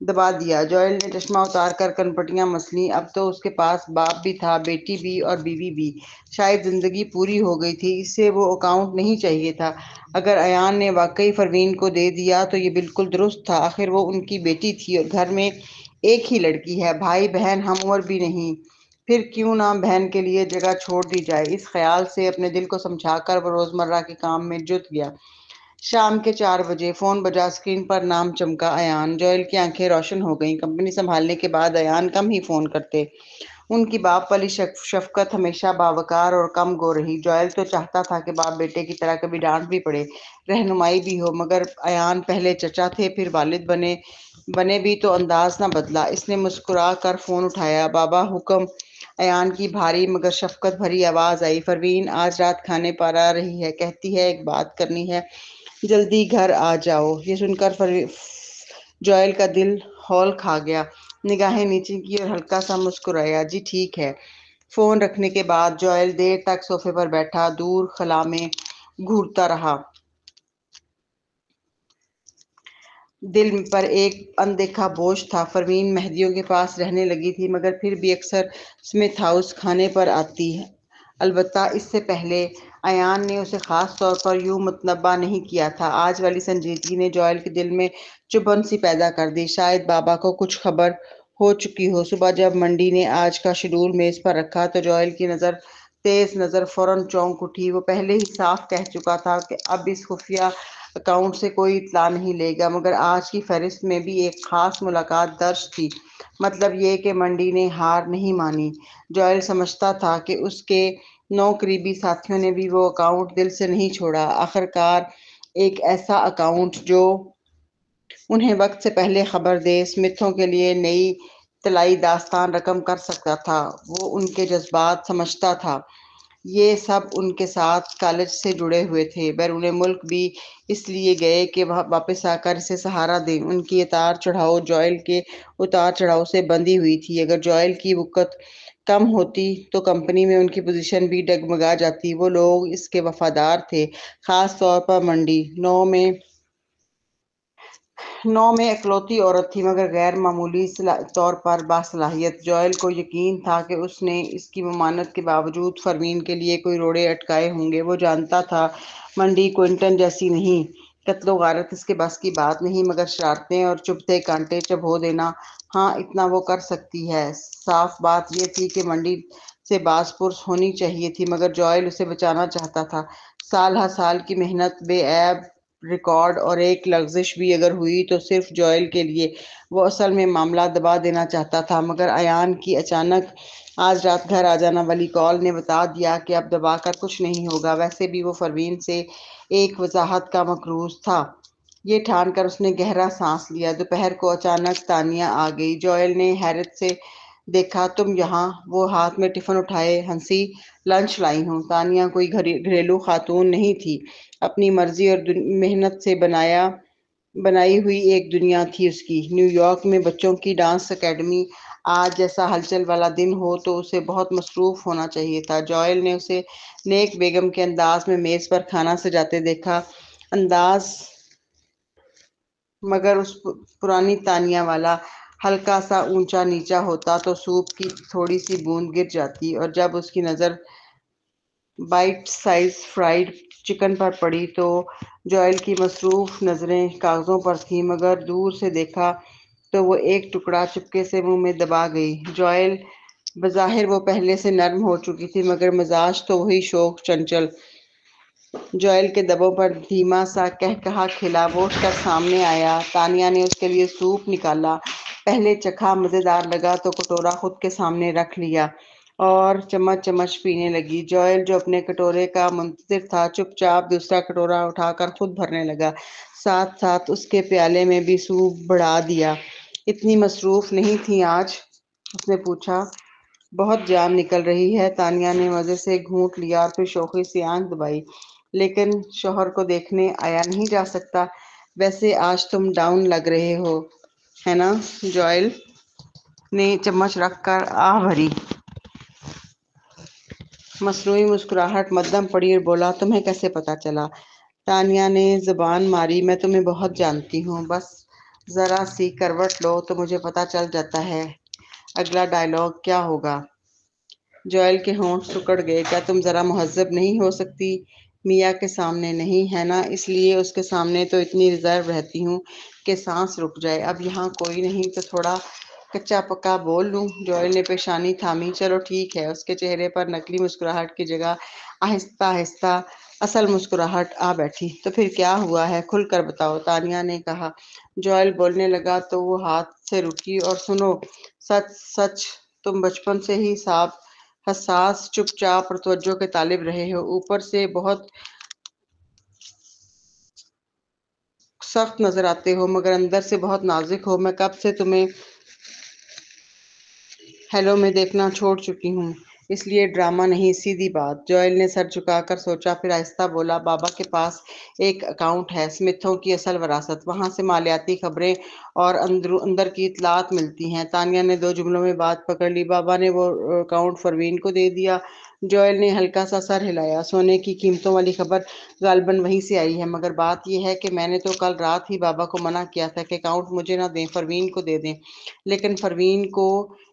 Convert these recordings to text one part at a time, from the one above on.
دبا دیا۔ جوئل نے چشمہ اتار کر کنپٹیاں مسلیں۔ اب تو اس کے پاس باپ بھی تھا، بیٹی بھی اور بیوی بھی۔ شاید زندگی پوری ہو گئی تھی۔ اسے وہ اکاؤنٹ نہیں چاہیے تھا۔ اگر ایان نے واقعی پروین کو دے دیا تو یہ بالکل درست تھا۔ آخر وہ ان کی بیٹی تھی اور گھر میں ایک ہی لڑکی ہے، بھائی بہن ہم عمر بھی نہیں، پھر کیوں نہ بہن کے لیے جگہ چھوڑ دی جائے۔ اس خیال سے اپنے دل کو سمجھا کر وہ روزمرہ کے کام میں جٹ گیا۔ شام کے 4 بجے فون بجا، اسکرین پر نام چمکا ایان۔ جوئل کی آنکھیں روشن ہو گئیں۔ کمپنی سنبھالنے کے بعد ایان کم ہی فون کرتے۔ ان کی باپ والی شفقت ہمیشہ باوقار اور کم گو رہی۔ جوئل تو چاہتا تھا کہ باپ بیٹے کی طرح کبھی ڈانٹ بھی پڑے، رہنمائی بھی ہو، مگر ایان پہلے چچا تھے پھر والد بنے بھی تو انداز نہ بدلا۔ اس نے مسکرا کر فون اٹھایا۔ بابا حکم؟ ایان کی بھاری مگر شفقت بھری آواز آئی۔ پروین آج رات کھانے پر آ رہی ہے، کہتی ہے ایک بات کرنی ہے، جلدی گھر آ جاؤ۔ یہ سن کر جوئل کا دل ہول کھا گیا۔ نگاہیں نیچے کی اور ہلکا سا مسکرایا۔ جی ٹھیک ہے۔ فون رکھنے کے بعد جوئل دیر تک صوفے پر بیٹھا دور خلا میں گھورتا رہا۔ دل پر ایک اندیکھا بوجھ تھا۔ پروین مہدیوں کے پاس رہنے لگی تھی مگر پھر بھی اکثر اسمتھ ہاؤس کھانے پر آتی، البتہ اس سے پہلے ایان نے اسے خاص طور پر یوں متنبہ نہیں کیا تھا۔ آج والی سنجیدگی نے جوئل کے دل میں چبھن سی پیدا کر دی۔ شاید بابا کو کچھ خبر ہو چکی ہو۔ صبح جب منڈی نے آج کا شیڈول میز پر رکھا تو جوئل کی تیز نظر فوراً چونک اٹھی۔ وہ پہلے ہی صاف کہہ چکا تھا کہ اب اس خفیہ اکاؤنٹ سے کوئی اطلاع نہیں لے گا، مگر آج کی فہرست میں بھی ایک خاص ملاقات درج تھی۔ مطلب یہ کہ منڈی نے ہار نہیں مانی۔ جوئل سمجھتا تھا کہ اس کے 9 قریبی ساتھیوں نے بھی وہ اکاؤنٹ دل سے نہیں چھوڑا۔ آخرکار ایک ایسا اکاؤنٹ جو انہیں وقت سے پہلے خبر دے، اسمتھوں کے لیے نئی طلائی داستان رقم کر سکتا تھا۔ وہ ان کے جذبات سمجھتا تھا۔ یہ سب ان کے ساتھ کالج سے جڑے ہوئے تھے، بیرون ملک بھی اس لیے گئے کہ وہ واپس آ کر اسے سہارا دیں۔ ان کی اتار چڑھاؤ جوئل کے اتار چڑھاؤ سے بندھی ہوئی تھی۔ اگر جوئل کی وقت کم ہوتی تو کمپنی میں ان کی پوزیشن بھی ڈگمگا جاتی۔ وہ لوگ اس کے وفادار تھے، خاص طور پر منڈی۔ 9 میں اکلوتی عورت تھی مگر غیر معمولی طور پر باصلاحیت۔ جوئل کو یقین تھا کہ اس نے اس کی ممانعت کے باوجود پروین کے لیے کوئی روڑے اٹکائے ہوں گے۔ وہ جانتا تھا منڈی کوئنٹن جیسی نہیں، قتل و غارت اس کے بس کی بات نہیں، مگر شرارتیں اور چبھتے کانٹے چبھو دینا ہاں اتنا وہ کر سکتی ہے۔ صاف بات یہ تھی کہ منڈی سے باز پرس ہونی چاہیے تھی مگر جوئل اسے بچانا چاہتا تھا۔ سال ہر سال کی محنت، بے عیب ریکارڈ اور ایک لغزش بھی اگر ہوئی تو صرف جوئل کے لیے۔ وہ اصل میں معاملہ دبا دینا چاہتا تھا مگر ایان کی اچانک آج رات گھر آ جانا والی کال نے بتا دیا کہ اب دبا کر کچھ نہیں ہوگا۔ ویسے بھی وہ پروین سے ایک وضاحت کا مقروض تھا۔ یہ ٹھان کر اس نے گہرا سانس لیا۔ دوپہر کو اچانک تانیہ آ گئی۔ جوئل نے حیرت سے دیکھا، تم یہاں؟ وہ ہاتھ میں ٹفن اٹھائے ہنسی، لنچ لائی ہوں۔ تانیہ کوئی گھریلو خاتون نہیں تھی، اپنی مرضی اور محنت سے بنائی ہوئی ایک دنیا تھی اس کی۔ نیو یارک میں بچوں کی ڈانس اکیڈمی۔ آج جیسا ہلچل والا دن ہو تو اسے بہت مصروف ہونا چاہیے تھا۔ جوئل نے اسے نیک بیگم کے انداز میں میز پر کھانا سجاتے دیکھا، انداز مگر اس پرانی تانیہ والا۔ ہلکا سا اونچا نیچا ہوتا تو سوپ کی تھوڑی سی بوند گر جاتی، اور جب اس کی نظر بائٹ سائز فرائیڈ چکن پر پڑی تو جوئل کی مصروف نظریں کاغذوں پر تھیں، مگر دور سے دیکھا تو وہ ایک ٹکڑا چپکے سے منہ میں دبا گئی۔ جوئل بظاہر وہ پہلے سے نرم ہو چکی تھی مگر مزاج تو وہی شوخ چنچل۔ جوئل کے دبوں پر دھیما سا قہقہا کھلا۔ وہ اٹھ کر سامنے آیا۔ تانیہ نے اس کے لیے سوپ نکالا۔ پہلے چکھا، مزیدار لگا تو کٹورا خود کے سامنے رکھ لیا اور چمچ چمچ پینے لگی۔ جوئل جو اپنے کٹورے کا منتظر تھا چپ چاپ دوسرا کٹورا اٹھا کر خود بھرنے لگا، ساتھ ساتھ اس کے پیالے میں بھی سوپ بڑھا دیا۔ اتنی مصروف نہیں تھیں آج؟ اس نے پوچھا۔ بہت جان نکل رہی ہے۔ تانیہ نے مزے سے گھونٹ لیا اور پھر شوخی سے آنکھ دبائی۔ لیکن شوہر کو دیکھنے آیا نہیں جا سکتا؟ ویسے آج تم ڈاؤن لگ رہے ہو، ہے نا؟ جوئل نے چمچ رکھ کر آہ بھری۔ مصنوعی مسکراہٹ مدھم پڑی اور بولا، تمہیں کیسے پتا چلا؟ تانیہ نے زبان ماری، میں تمہیں بہت جانتی ہوں، بس ذرا سی کروٹ لو تو مجھے پتا چل جاتا ہے اگلا ڈائلاگ کیا ہوگا۔ جوئل کے ہونٹ سکڑ گئے۔ کیا تم ذرا مہذب نہیں ہو سکتی؟ میاں کے سامنے نہیں ہے نا، اس لیے اس کے سامنے تو اتنی ریزرو رہتی ہوں کہ سانس رک جائے۔ اب یہاں کوئی نہیں تو تھوڑا کچا پکا بول لوں۔ جوئل نے پیشانی تھامی۔ چلو ٹھیک ہے۔ اس کے چہرے پر نکلی مسکراہٹ کی جگہ آہستہ آہستہ اصل مسکراہٹ آ بیٹھی۔ تو پھر کیا ہوا ہے؟ کھل کر بتاؤ، تانیہ نے کہا۔ جوئل بولنے لگا تو وہ ہاتھ سے رکی۔ اور سنو، سچ سچ تم بچپن سے ہی حساس، چپ چاپ اور توجہ کے طالب رہے ہو۔ اوپر سے بہت سخت نظر آتے ہو مگر اندر سے بہت نازک ہو۔ میں کب سے تمہیں ہیلو میں دیکھنا چھوڑ چکی ہوں، اس لیے ڈرامہ نہیں، سیدھی بات۔ جوئل نے سر جھکا کر سوچا، پھر آہستہ بولا، بابا کے پاس ایک اکاؤنٹ ہے، اسمتھوں کی اصل وراثت، وہاں سے مالیاتی خبریں اور اندر کی اطلاعات ملتی ہیں۔ تانیہ نے 2 جملوں میں بات پکڑ لی۔ بابا نے وہ اکاؤنٹ پروین کو دے دیا؟ جوئل نے ہلکا سا سر ہلایا۔ سونے کی قیمتوں والی خبر غالباً وہیں سے آئی ہے، مگر بات یہ ہے کہ میں نے تو کل رات ہی بابا کو منع کیا تھا کہ اکاؤنٹ مجھے نہ دیں، پروین کو دے دیں، لیکن پروین کو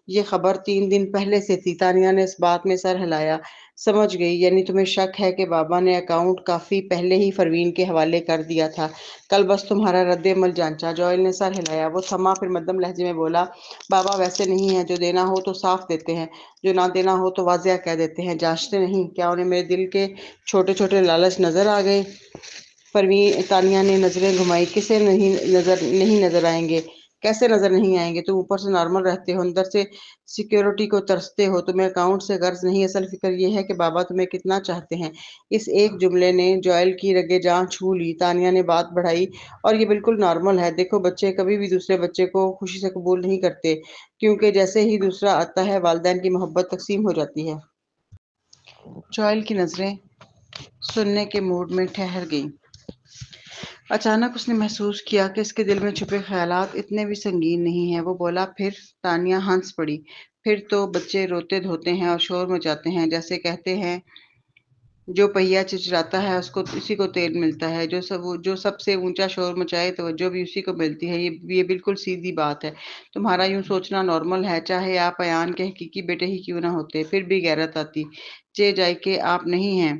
یہ خبر 3 دن پہلے سے تھی۔ تانیہ نے اس بات میں سر ہلایا۔ سمجھ گئی، یعنی تمہیں شک ہے کہ بابا نے اکاؤنٹ کافی پہلے ہی پروین کے حوالے کر دیا تھا، کل بس تمہارا رد عمل جانچا۔ جوئل نے سر ہلایا۔ وہ تھما، پھر مدھم لہجے میں بولا، بابا ویسے نہیں ہیں، جو دینا ہو تو صاف دیتے ہیں، جو نہ دینا ہو تو واضح کہہ دیتے ہیں، جانچتے نہیں۔ کیا انہیں میرے دل کے چھوٹے چھوٹے لالچ نظر آ گئے؟ تانیہ نے نظریں گھمائی۔ کسے نہیں نظر آئیں گے؟ کیسے نظر نہیں آئیں گے؟ تم اوپر سے نارمل رہتے ہو، اندر سے سیکیورٹی کو ترستے ہو، تمہیں اکاؤنٹ سے غرض نہیں، اصل فکر یہ ہے کہ بابا تمہیں کتنا چاہتے ہیں۔ اس ایک جملے نے جوئل کی رگیں جاں چھو لی۔ تانیہ نے بات بڑھائی، اور یہ بالکل نارمل ہے، دیکھو بچے کبھی بھی دوسرے بچے کو خوشی سے قبول نہیں کرتے، کیونکہ جیسے ہی دوسرا آتا ہے والدین کی محبت تقسیم ہو جاتی ہے۔ جوئل کی نظریں سننے کے موڈ میں ٹھہر گئیں۔ اچانک اس نے محسوس کیا کہ اس کے دل میں چھپے خیالات اتنے بھی سنگین نہیں ہیں۔ وہ بولا، پھر؟ تانیہ ہنس پڑی۔ پھر تو بچے روتے دھوتے ہیں اور شور مچاتے ہیں، جیسے کہتے ہیں جو پہیا چچراتا ہے اسی کو تیل ملتا ہے، جو سب سے اونچا شور مچائے توجہ بھی اسی کو ملتی ہے۔ یہ بالکل سیدھی بات ہے۔ تمہارا یوں سوچنا نارمل ہے، چاہے آپ ایان کے حقیقی بیٹے ہی کیوں نہ ہوتے، پھر بھی غیرت آتی۔ جائے کہ آپ نہیں ہیں۔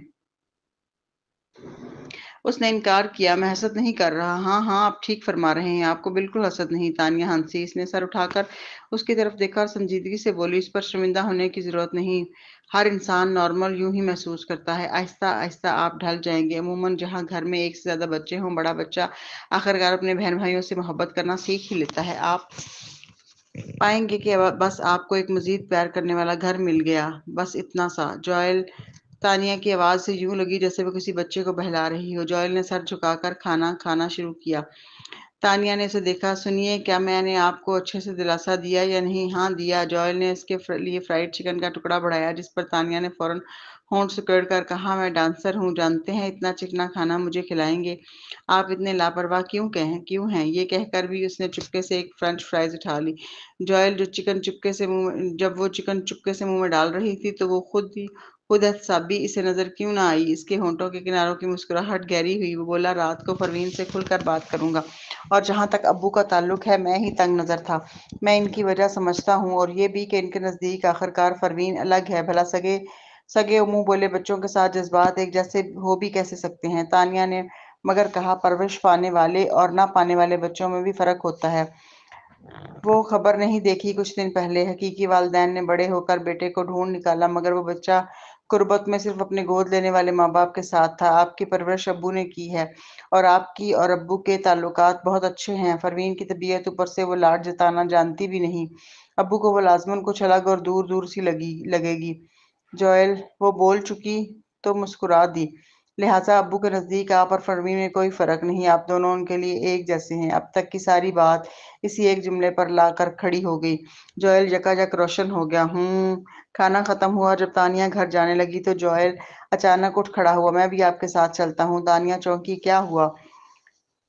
اس نے انکار کیا۔ میں حسد نہیں کر رہا۔ ہاں ہاں، آپ ٹھیک فرما رہے ہیں، آپ کو بالکل حسد نہیں۔ تانیہ ہنسی۔ اس نے سر اٹھا کر اس کی طرف دیکھا اور سنجیدگی سے بولی، اس پر شرمندہ ہونے کی ضرورت نہیں، ہر انسان نارمل یوں ہی محسوس کرتا ہے، آہستہ آہستہ آپ ڈھل جائیں گے۔ عموماً جہاں گھر میں ایک سے زیادہ بچے ہوں، بڑا بچہ آخرکار اپنے بہن بھائیوں سے محبت کرنا سیکھ ہی لیتا ہے۔ آپ پائیں گے کہ بس آپ کو ایک مزید پیار کرنے والا گھر مل گیا، بس اتنا سا۔ جوئل تانیہ کی آواز سے یوں لگی جیسے وہ کسی بچے کو بہلا رہی ہو۔ جوئل نے سر جھکا کر کھانا کھانا شروع کیا۔ تانیہ نے اسے دیکھا۔ سنیے، کیا میں نے آپ کو اچھے سے دلاسا دیا یا نہیں؟ ہاں دیا۔ جوئل نے اس کے لیے فرائیڈ چکن کا ٹکڑا بڑھایا، جس پر تانیہ نے فوراً ہونٹ سکیڑ کر کہا، میں ڈانسر ہوں، جانتے ہیں اتنا چکنا کھانا مجھے کھلائیں گے؟ آپ اتنے لاپرواہ کیوں ہیں؟ یہ کہہ کر بھی اس نے چپکے سے ایک فرنچ فرائز اٹھا لی۔ جوئل جب وہ چکن چپکے سے منہ میں ڈال رہی تھی تو وہ خود احتسابی اسے نظر کیوں نہ آئی؟ اس کے ہونٹوں کے کناروں کی مسکراہٹ گہری ہوئی۔ وہ بولا، رات کو پروین سے کھل کر بات کروں گا، اور جہاں تک ابو کا تعلق ہے، میں ہی تنگ نظر تھا، میں ان کی وجہ سمجھتا ہوں، اور یہ بھی کہ ان کے نزدیک آخرکار پروین الگ ہے، بھلا سگے و منہ بولے بچوں کے ساتھ جذبات ایک جیسے ہو بھی کیسے سکتے ہیں؟ تانیہ نے مگر کہا، پرورش پانے والے اور نہ پانے والے بچوں میں بھی فرق ہوتا ہے۔ وہ خبر نہیں دیکھی کچھ دن پہلے، حقیقی والدین نے بڑے ہو کر بیٹے کو ڈھونڈ نکالا، مگر وہ بچہ قربت میں صرف اپنے گود لینے والے ماں باپ کے ساتھ تھا۔ آپ کی پرورش ابو نے کی ہے، اور آپ کی اور ابو کے تعلقات بہت اچھے ہیں۔ پروین کی طبیعت، اوپر سے وہ لاڈ جتانا جانتی بھی نہیں، ابو کو وہ لازماً کچھ الگ اور دور دور سی لگے گی۔ جوئل وہ بول چکی تو مسکرا دی۔ لہٰذا ابو کے نزدیک آپ اور پروین میں کوئی فرق نہیں، آپ دونوں ان کے لیے ایک جیسے ہیں۔ اب تک کی ساری بات اسی ایک جملے پر لا کر کھڑی ہو گئی۔ جوئل یکایک روشن ہو گیا۔ کھانا ختم ہوا، جب تانیہ گھر جانے لگی تو جوئل اچانک اٹھ کھڑا ہوا۔ میں بھی آپ کے ساتھ چلتا ہوں۔ تانیہ چونکی۔ کیا ہوا؟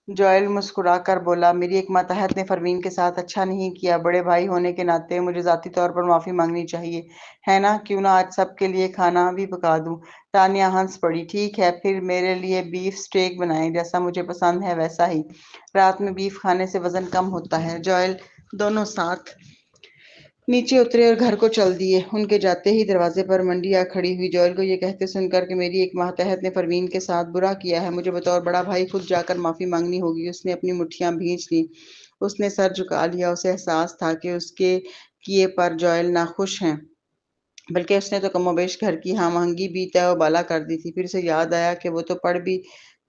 جوئل مسکرا کر بولا، میری ایک ماتحت نے پروین کے ساتھ اچھا نہیں کیا، بڑے بھائی ہونے کے ناطے مجھے ذاتی طور پر معافی مانگنی چاہیے، ہے نا؟ کیوں نہ آج سب کے لیے کھانا بھی پکا دوں؟ تانیہ ہنس پڑی۔ ٹھیک ہے، پھر میرے لیے بیف سٹیک بنائیں، جیسا مجھے پسند ہے ویسا ہی۔ رات میں بیف کھانے سے وزن کم ہوتا ہے۔ جوئل دونوں ساتھ نیچے اترے اور گھر کو چل دیے۔ ان کے جاتے ہی دروازے پر منڈی آ کھڑی ہوئی۔ جوئل کو یہ کہتے سن کر کہ میری ایک ماتحت نے پروین کے ساتھ برا کیا ہے، مجھے بطور بڑا بھائی خود جا کر معافی مانگنی ہوگی۔ اس نے اپنی مٹھیاں بھینچ لیں۔ اس نے سر جھکا لیا۔ اسے احساس تھا کہ اس کے کیے پر جوئل ناخوش ہیں، بلکہ اس نے تو کم و بیش گھر کی ہم آہنگی بھی تہ و بالا کر دی تھی۔ پھر اسے یاد آیا کہ وہ تو پڑھ بھی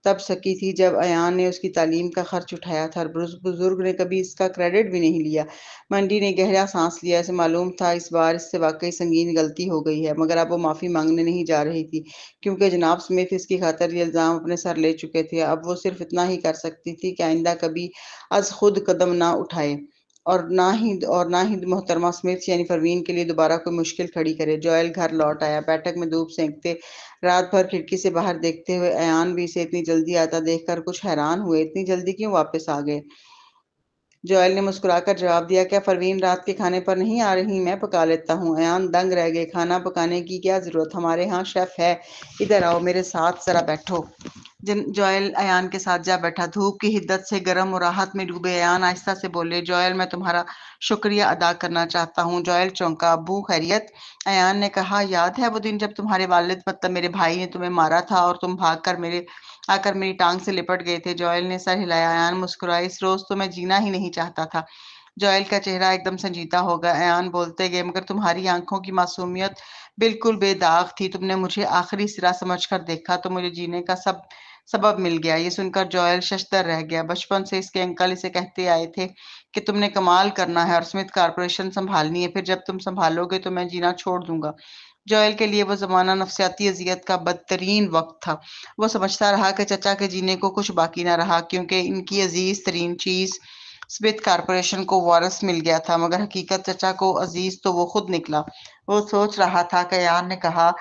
تب سکی تھی جب ایان نے اس کی تعلیم کا خرچ اٹھایا تھا، اور بزرگ نے کبھی اس کا کریڈٹ بھی نہیں لیا۔ منڈی نے گہرا سانس لیا۔ اسے معلوم تھا اس بار اس سے واقعی سنگین غلطی ہو گئی ہے، مگر اب وہ معافی مانگنے نہیں جا رہی تھی، کیونکہ جناب سمتھ اس کی خاطر یہ الزام اپنے سر لے چکے تھے۔ اب وہ صرف اتنا ہی کر سکتی تھی کہ آئندہ کبھی از خود قدم نہ اٹھائے، اور نہ ہی محترمہ سمتھ یعنی پروین کے لیے دوبارہ کوئی مشکل کھڑی کرے۔ جوئل گھر لوٹ آیا۔ بیٹھک میں دھوپ سینکتے رات بھر کھڑکی سے باہر دیکھتے ہوئے ایان بھی اسے اتنی جلدی آتا دیکھ کر کچھ حیران ہوئے۔ اتنی جلدی کیوں واپس آ گئے؟ جوئل نے مسکرا کر جواب دیا، کیا پروین رات کے کھانے پر نہیں آ رہی؟ میں پکا لیتا ہوں۔ ایان دنگ رہ گئے۔ کھانا پکانے کی کیا ضرورت؟ ہمارے ہاں شیف ہے۔ ادھر آؤ، میرے ساتھ ذرا بیٹھو۔ جوئل ایان کے ساتھ جا بیٹھا۔ دھوپ کی حدت سے گرم اور راحت میں ڈوبے ایان آہستہ سے بولے، جوئل میں تمہارا شکریہ ادا کرنا چاہتا ہوں۔ جوئل چونکا۔ ابو خیریت؟ ایان نے کہا، یاد ہے وہ دن جب تمہارے والد مطلب میرے بھائی نے تمہیں مارا تھا اور تم بھاگ کر آ کر میری ٹانگ سے لپٹ گئے تھے؟ جوئل نے سر ہلایا۔ ایان مسکرائی، اس روز تو میں جینا ہی نہیں چاہتا تھا۔ جوئل کا چہرہ ایک دم سنجیدہ ہو گیا۔ ایان بولتے گئے، مگر تمہاری آنکھوں کی معصومیت بالکل بے داغ تھی۔ تم نے مجھے آخری سرا سمجھ کر دیکھا تو مجھے جینے کا سبب مل گیا۔ یہ سن کر جوئل ششدر رہ گیا۔ بچپن سے اس کے انکل اسے کہتے آئے تھے کہ تم نے کمال کرنا ہے اور سمتھ کارپوریشن سنبھالنی ہے، پھر جب تم سنبھالو گے تو میں جینا چھوڑ دوں گا۔ جوئل کے لیے وہ زمانہ نفسیاتی اذیت کا بدترین وقت تھا۔ وہ سمجھتا رہا کہ چچا کے جینے کو کچھ باقی نہ رہا، کیونکہ ان کی عزیز ترین چیز سمتھ کارپوریشن کو وارث مل گیا تھا، مگر حقیقت چچا کو عزیز تو وہ خود نکلا۔ وہ سوچ رہا تھا کہ ایان نے کہا،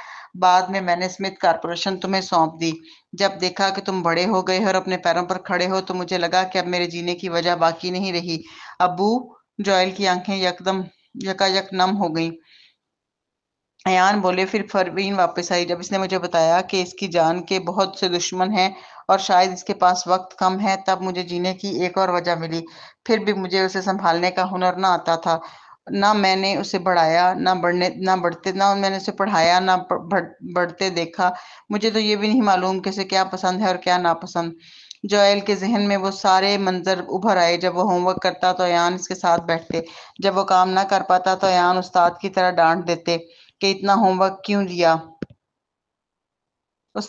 بعد میں میں نے سمتھ کارپوریشن تمہیں سونپ دی۔ جب دیکھا کہ تم بڑے ہو گئے ہو اور اپنے پیروں پر کھڑے ہو تو مجھے لگا کہ اب میرے جینے کی وجہ باقی نہیں رہی۔ ابو؟ جوئل کی آنکھیں یکا یک نم ہو گئیں۔ ایان بولے، پھر پروین واپس آئی۔ جب اس نے مجھے بتایا کہ اس کی جان کے بہت سے دشمن ہیں اور شاید اس کے پاس وقت کم ہے، تب مجھے جینے کی ایک اور وجہ ملی۔ پھر بھی مجھے اسے سنبھالنے کا ہنر نہ آتا تھا۔ نہ میں نے اسے بڑھایا، نہ میں نے اسے پڑھایا، نہ بڑھتے دیکھا۔ مجھے تو یہ بھی نہیں معلوم کہ اسے کیا پسند ہے اور کیا ناپسند۔ جوئل کے ذہن میں وہ سارے منظر ابھر آئے۔ جب وہ ہوم ورک کرتا تو ایان اس کے ساتھ بیٹھتے۔ جب وہ کام نہ کر پاتا تو ایان استاد کی طرح ڈانٹ دیتے کہ اتنا ہوم ورک کیوں دیا۔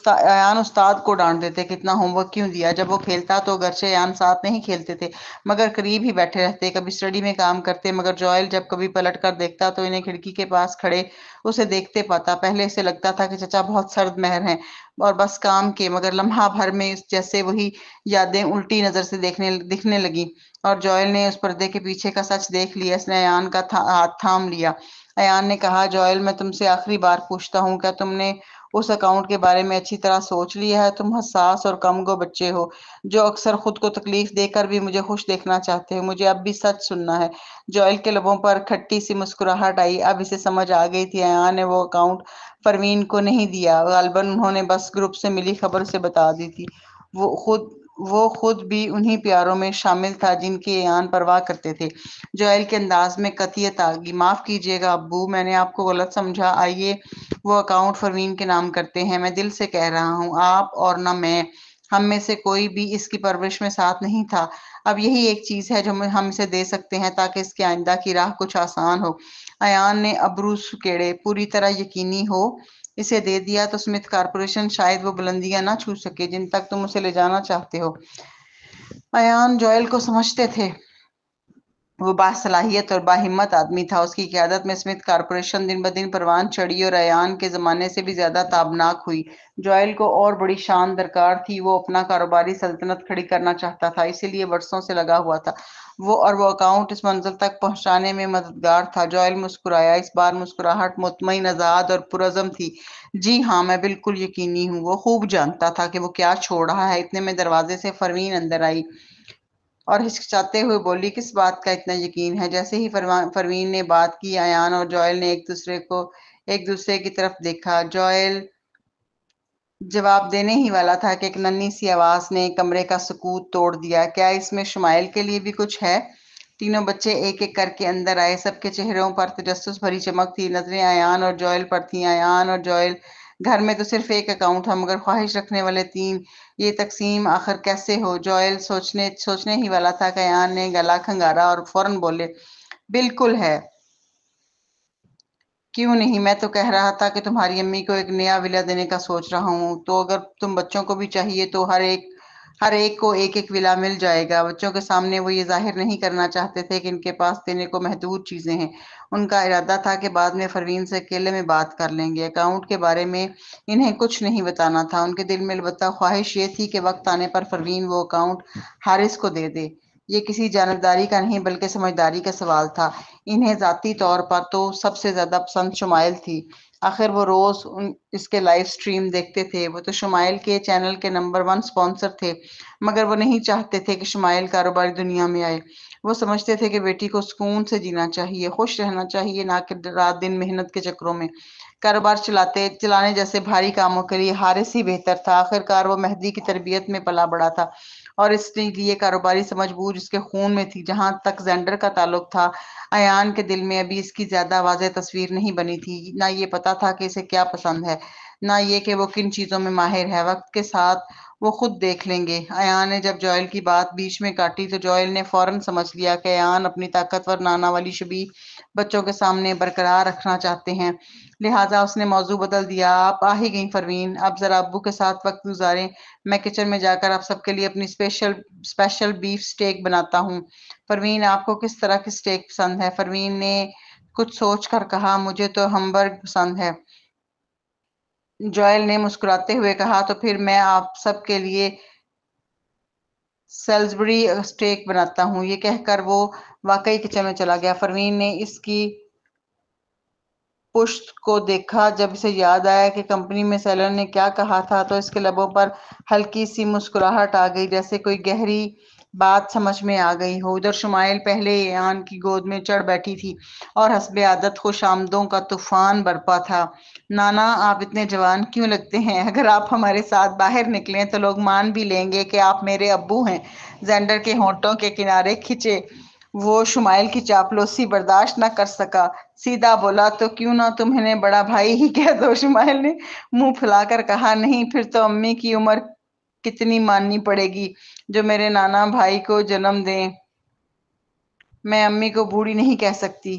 ایان استاد کو ڈانٹ دیتے کہ اتنا ہوم ورک کیوں دیا۔ جب وہ کھیلتا تو اگرچہ ایان ساتھ نہیں کھیلتے تھے، مگر قریب ہی بیٹھے رہتے، کبھی اسٹڈی میں کام کرتے، مگر جوئل جب کبھی پلٹ کر دیکھتا تو انہیں کھڑکی کے پاس کھڑے اسے دیکھتے پاتا۔ پہلے اسے لگتا تھا کہ چچا بہت سرد مہر ہیں اور بس کام کے، مگر لمحہ بھر میں جیسے وہی یادیں الٹی نظر سے دکھنے لگیں، اور جوئل نے اس پردے کے پیچھے کا سچ دیکھ لیا۔ اس نے ایان کا ہاتھ تھام لیا۔ ایان نے کہا، جوئل میں تم سے آخری بار پوچھتا ہوں، کیا تم نے اس اکاؤنٹ کے بارے میں اچھی طرح سوچ لیا ہے؟ تم حساس اور کم گو بچے ہو، جو اکثر خود کو تکلیف دے کر بھی مجھے خوش دیکھنا چاہتے ہو۔ مجھے اب بھی سچ سننا ہے۔ جوئل کے لبوں پر کھٹی سی مسکراہٹ آئی۔ اب اسے سمجھ آ گئی تھی، ایان نے وہ اکاؤنٹ پروین کو نہیں دیا، غالباً انہوں نے بس گروپ سے ملی خبر اسے بتا دی تھی۔ وہ خود بھی انہی پیاروں میں شامل تھا جن کی ایان پرواہ کرتے تھے۔ جوئل کے انداز میں قطعیت آ گئی۔ معاف کیجیے گا ابو، میں نے آپ کو غلط سمجھا۔ آئیے وہ اکاؤنٹ پروین کے نام کرتے ہیں۔ میں دل سے کہہ رہا ہوں، آپ اور نہ میں، ہم میں سے کوئی بھی اس کی پرورش میں ساتھ نہیں تھا۔ اب یہی ایک چیز ہے جو ہم اسے دے سکتے ہیں تاکہ اس کے آئندہ کی راہ کچھ آسان ہو۔ ایان نے ابرو سکیڑے۔ پوری طرح یقینی ہو اسے دے دیا تو سمتھ کارپوریشن شاید وہ بلندیاں نہ چھو سکے جن تک تم اسے لے جانا چاہتے ہو۔ ایان جوئل کو سمجھتے تھے۔ وہ باصلاحیت اور باہمت آدمی تھا۔ اس کی قیادت میں سمتھ کارپوریشن دن بدن پروان چڑھی اور ایان کے زمانے سے بھی زیادہ تابناک ہوئی۔ جوئل کو اور بڑی شان درکار تھی۔ وہ اپنا کاروباری سلطنت کھڑی کرنا چاہتا تھا، اسی لیے برسوں سے لگا ہوا تھا۔ وہ اکاؤنٹ اس منزل تک پہنچانے میں مددگار تھا۔ جوئل مسکرایا۔ اس بار مسکراہٹ مطمئن، آزاد اور پرعزم تھی۔ جی ہاں، میں بالکل یقینی ہوں۔ وہ خوب جانتا تھا کہ وہ کیا چھوڑ رہا ہے۔ اتنے میں دروازے سے پروین اندر آئی اور ہچکچاتے ہوئے بولی، کس بات کا اتنا یقین ہے؟ جیسے ہی پروین نے بات کی، ایان اور جوئل نے ایک دوسرے کی طرف دیکھا۔ جوئل جواب دینے ہی والا تھا کہ ایک ننھی سی آواز نے کمرے کا سکوت توڑ دیا، کیا اس میں شمائل کے لیے بھی کچھ ہے؟ تینوں بچے ایک ایک کر کے اندر آئے، سب کے چہروں پر تجسس بھری چمک تھی، نظریں ایان اور جوئل پر تھیں۔ ایان اور جوئل، گھر میں تو صرف ایک اکاؤنٹ تھا مگر خواہش رکھنے والے تین، یہ تقسیم آخر کیسے ہو؟ جوئل سوچنے ہی والا تھا کہ ایان نے گلا کھنگارا اور فوراً بولے، بالکل ہے، کیوں نہیں؟ میں تو کہہ رہا تھا کہ تمہاری امی کو ایک نیا ولا دینے کا سوچ رہا ہوں، تو اگر تم بچوں کو بھی چاہیے تو ہر ایک کو ایک ایک ولا مل جائے گا۔ بچوں کے سامنے وہ یہ ظاہر نہیں کرنا چاہتے تھے کہ ان کے پاس دینے کو محدود چیزیں ہیں۔ ان کا ارادہ تھا کہ بعد میں پروین سے اکیلے میں بات کر لیں گے۔ اکاؤنٹ کے بارے میں انہیں کچھ نہیں بتانا تھا، ان کے دل میں البتہ خواہش یہ تھی کہ وقت آنے پر پروین وہ اکاؤنٹ حارث کو دے دے۔ یہ کسی جانبداری کا نہیں بلکہ سمجھداری کا سوال تھا۔ انہیں ذاتی طور پر تو سب سے زیادہ پسند شمائل تھی، آخر وہ روز اس کے لائیو سٹریم دیکھتے تھے، وہ تو شمائل کے چینل کے نمبر 1 سپانسر تھے، مگر وہ نہیں چاہتے تھے کہ شمائل کاروباری دنیا میں آئے۔ وہ سمجھتے تھے کہ بیٹی کو سکون سے جینا چاہیے، خوش رہنا چاہیے، نہ کہ رات دن محنت کے چکروں میں۔ کاروبار چلانے جیسے بھاری کاموں کے لیے حارث ہی بہتر تھا، آخر کار وہ مہدی کی تربیت میں پلا بڑا تھا اور اس لیے کاروباری سمجھ بوجھ اس کے خون میں تھی۔ جہاں تک زینڈر کا تعلق تھا، ایان کے دل میں ابھی اس کی زیادہ واضح تصویر نہیں بنی تھی، نہ یہ پتا تھا کہ اسے کیا پسند ہے، نہ یہ کہ وہ کن چیزوں میں ماہر ہے۔ وقت کے ساتھ وہ خود دیکھ لیں گے۔ ایان نے جب جوئل کی بات بیچ میں کاٹی تو جوئل نے فوراً سمجھ لیا کہ ایان اپنی طاقتور نانا والی شبیہ بچوں کے سامنے برقرار رکھنا چاہتے ہیں، لہٰذا اس نے موضوع بدل دیا۔ آپ آ ہی گئیں پروین، اب ذرا ابو کے ساتھ وقت گزاریں، میں کچن میں جا کر آپ سب کے لیے اپنی اسپیشل بیف سٹیک بناتا ہوں۔ پروین، آپ کو کس طرح کی سٹیک پسند ہے؟ پروین نے کچھ سوچ کر کہا، مجھے تو ہمبرگ پسند ہے۔ جوئل نے مسکراتے ہوئے کہا، تو پھر میں آپ سب کے لیے سیلزبری سٹیک بناتا ہوں۔ یہ کہہ کر وہ واقعی کچن میں چلا گیا۔ پروین نے اس کی پشت کو دیکھا، جب اسے یاد آیا کہ کمپنی میں سیلر نے کیا کہا تھا تو اس کے لبوں پر ہلکی سی مسکراہٹ آ گئی، جیسے کوئی گہری بات سمجھ میں آ گئی ہو۔ ادھر شمائل پہلے ایان کی گود میں چڑھ بیٹھی تھی اور حسب عادت خوش آمدوں کا طوفان برپا تھا۔ نانا، آپ اتنے جوان کیوں لگتے ہیں؟ اگر آپ ہمارے ساتھ باہر نکلیں تو لوگ مان بھی لیں گے کہ آپ میرے ابو ہیں۔ زینڈر کے ہونٹوں کے کنارے کھنچے، وہ شمائل کی چاپلوسی برداشت نہ کر سکا، سیدھا بولا، تو کیوں نہ تم انہیں بڑا بھائی ہی کہہ دو؟ شمائل نے منہ پھلا کر کہا، نہیں، پھر تو امی کی عمر کتنی ماننی پڑے گی جو میرے نانا بھائی کو جنم دیں، میں امی کو بوڑھی نہیں کہہ سکتی۔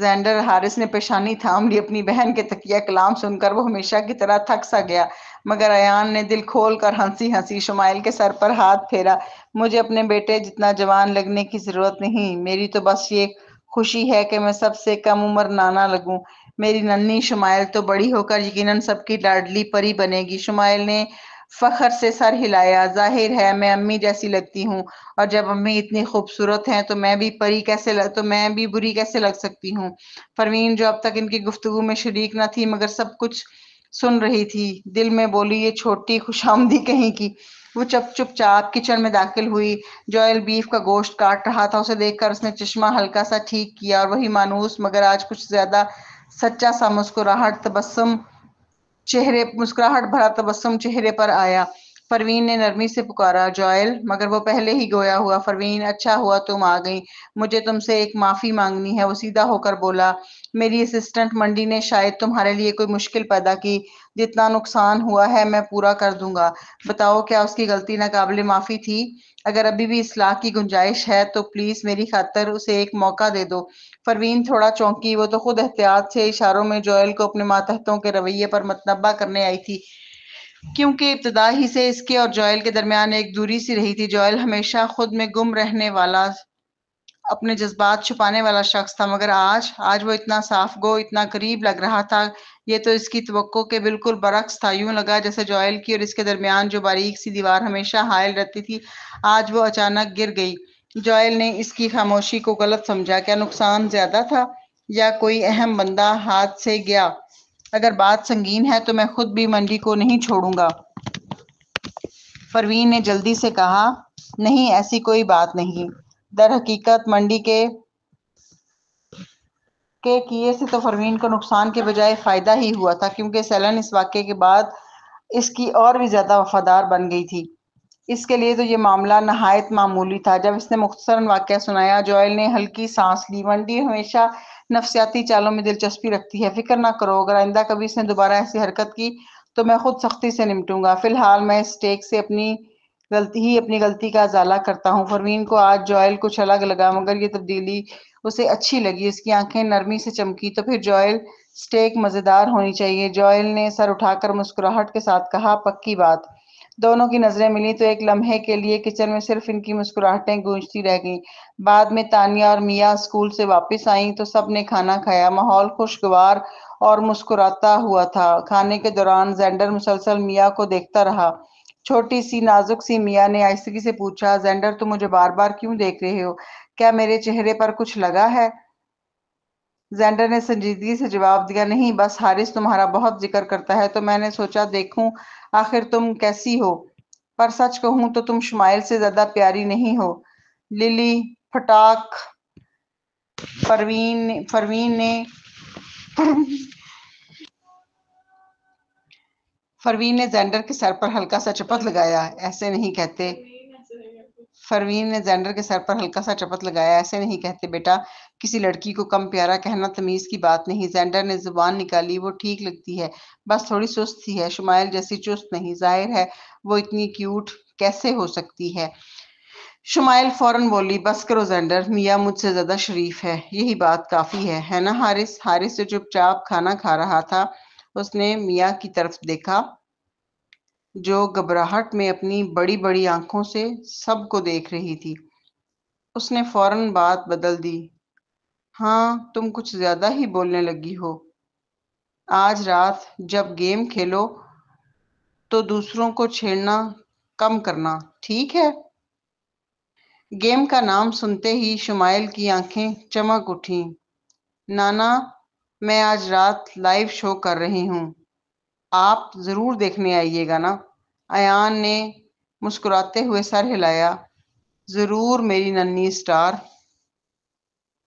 زینڈر حارث نے پیشانی تھام لی، اپنی بہن کے تکیہ کلام سن کر وہ ہمیشہ کی طرح تھک سا گیا، مگر ایان نے دل کھول کر ہنسی شمائل کے سر پر ہاتھ پھیرا، مجھے اپنے بیٹے جتنا جوان لگنے کی ضرورت نہیں، میری تو بس یہ خوشی ہے کہ میں سب سے کم عمر نانا لگوں۔ میری ننھی شمائل تو بڑی ہو کر یقیناً سب کی لاڈلی پری بنے گی۔ شمائل نے فخر سے سر ہلایا، ظاہر ہے میں امی جیسی لگتی ہوں، اور جب امی اتنی خوبصورت ہیں تو میں بھی بری کیسے لگ سکتی ہوں؟ پروین، جو اب تک ان کی گفتگو میں شریک نہ تھی مگر سب کچھ سن رہی تھی، دل میں بولی، یہ چھوٹی خوشامدی کہیں کی۔ وہ چپ چاپ کچن میں داخل ہوئی۔ جوئل بیف کا گوشت کاٹ رہا تھا، اسے دیکھ کر اس نے چشمہ ہلکا سا ٹھیک کیا اور وہی مانوس مگر آج کچھ زیادہ سچا سا مسکراہٹ بھرا تبسم چہرے پر آیا۔ پروین نے نرمی سے پکارا، جوئل، مگر وہ پہلے ہی گویا ہوا، پروین، اچھا ہوا تم آ گئیں، مجھے تم سے ایک معافی مانگنی ہے۔ وہ سیدھا ہو کر بولا، میری اسسٹنٹ منڈی نے شاید تمہارے لیے کوئی مشکل پیدا کی، جتنا نقصان ہوا ہے میں پورا کر دوں گا۔ بتاؤ کیا اس کی غلطی ناقابل معافی تھی؟ اگر ابھی بھی اصلاح کی گنجائش ہے تو پلیز میری خاطر اسے ایک موقع دے دو۔ پروین تھوڑا چونکی، وہ تو خود احتیاط سے اشاروں میں جوئل کو اپنے ماتحتوں کے رویے پر متنبہ کرنے آئی تھی، کیونکہ ابتدا ہی سے اس کے اور جوئل کے درمیان ایک دوری سی رہی تھی۔ جوئل ہمیشہ خود میں گم رہنے والا، اپنے جذبات چھپانے والا شخص تھا، مگر آج وہ اتنا صاف گو، اتنا قریب لگ رہا تھا۔ یہ تو اس کی توقع کے بالکل برعکس تھا۔ یوں لگا جیسے جوئل کی اور اس کے درمیان جو باریک سی دیوار ہمیشہ حائل رہتی تھی، آج وہ اچانک گر گئی۔ جوئل نے اس کی خاموشی کو غلط سمجھا، کیا نقصان زیادہ تھا یا کوئی اہم بندہ ہاتھ سے گیا؟ اگر بات سنگین ہے تو میں خود بھی منڈی کو نہیں چھوڑوں گا۔ پروین نے جلدی سے کہا، نہیں، ایسی کوئی بات نہیں۔ در حقیقت منڈی کے کیے سے تو پروین کو نقصان کے بجائے فائدہ ہی ہوا تھا، کیونکہ سیلن اس واقعے کے بعد اس کی اور بھی زیادہ وفادار بن گئی تھی۔ اس کے لیے تو یہ معاملہ نہایت معمولی تھا۔ جب اس نے مختصراً واقعہ سنایا، جوئل نے ہلکی سانس لی۔ ونڈی ہمیشہ نفسیاتی چالوں میں دلچسپی رکھتی ہے۔ فکر نہ کرو، اگر آئندہ کبھی اس نے دوبارہ ایسی حرکت کی تو میں خود سختی سے نمٹوں گا۔ فی الحال میں اس ٹیک سے اپنی غلطی کا ازالہ کرتا ہوں۔ پروین کو آج جوئل کچھ الگ لگا، مگر یہ تبدیلی اسے اچھی لگی۔ اس کی آنکھیں نرمی سے چمکی۔ تو پھر جوئل، اسٹیک مزیدار ہونی چاہیے۔ جوئل نے سر اٹھا کر مسکراہٹ کے ساتھ کہا، پکی بات۔ دونوں کی نظریں ملی تو ایک لمحے کے لیے کچن میں صرف ان کی مسکراہٹیں گونجتی رہ گئیں۔ بعد میں تانیہ اور میاں اسکول سے واپس آئیں تو سب نے کھانا کھایا۔ ماحول خوشگوار اور مسکراتا ہوا تھا۔ کھانے کے دوران زینڈر مسلسل میاں کو دیکھتا رہا۔ چھوٹی سی نازک سی میاں نے آہستگی سے پوچھا، زینڈر تم مجھے بار بار کیوں دیکھ رہے ہو؟ کیا میرے چہرے پر کچھ لگا ہے؟ زینڈر نے سنجیدگی سے جواب دیا، نہیں، بس حارث تمہارا بہت ذکر کرتا ہے تو میں نے سوچا دیکھوں آخر تم کیسی ہو۔ پر سچ کہوں تو تم شمائل سے زیادہ پیاری نہیں ہو۔ للی پھٹاک فروین نے زینڈر کے سر پر ہلکا سا چپت لگایا، ایسے نہیں کہتے۔ فروین نے زینڈر کے سر پر ہلکا سا چپت لگایا، ایسے نہیں کہتے بیٹا، کسی لڑکی کو کم پیارا کہنا تمیز کی بات نہیں۔ زینڈر نے زبان نکالی، وہ ٹھیک لگتی ہے، بس تھوڑی سست سی ہے، شمائل جیسی چست نہیں۔ ظاہر ہے وہ اتنی کیوٹ کیسے ہو سکتی ہے؟ شمائل فوراً بولی، بس کرو زینڈر، میاں مجھ سے زیادہ شریف ہے، یہی بات کافی ہے نا حارث؟ حارث جو چپ چاپ کھانا کھا رہا تھا، اس نے میاں کی طرف دیکھا جو گھبراہٹ میں اپنی بڑی بڑی آنکھوں سے سب کو دیکھ رہی تھی۔ اس نے فوراً بات بدل دی، ہاں تم کچھ زیادہ ہی بولنے لگی ہو۔ آج رات جب گیم کھیلو تو دوسروں کو چھیڑنا کم کرنا، ٹھیک ہے؟ گیم کا نام سنتے ہی شمائل کی آنکھیں چمک اٹھیں۔ نانا، میں آج رات لائیو شو کر رہی ہوں، آپ ضرور دیکھنے آئیے گا نا؟ ایان نے مسکراتے ہوئے سر ہلایا، ضرور میری ننھی اسٹار۔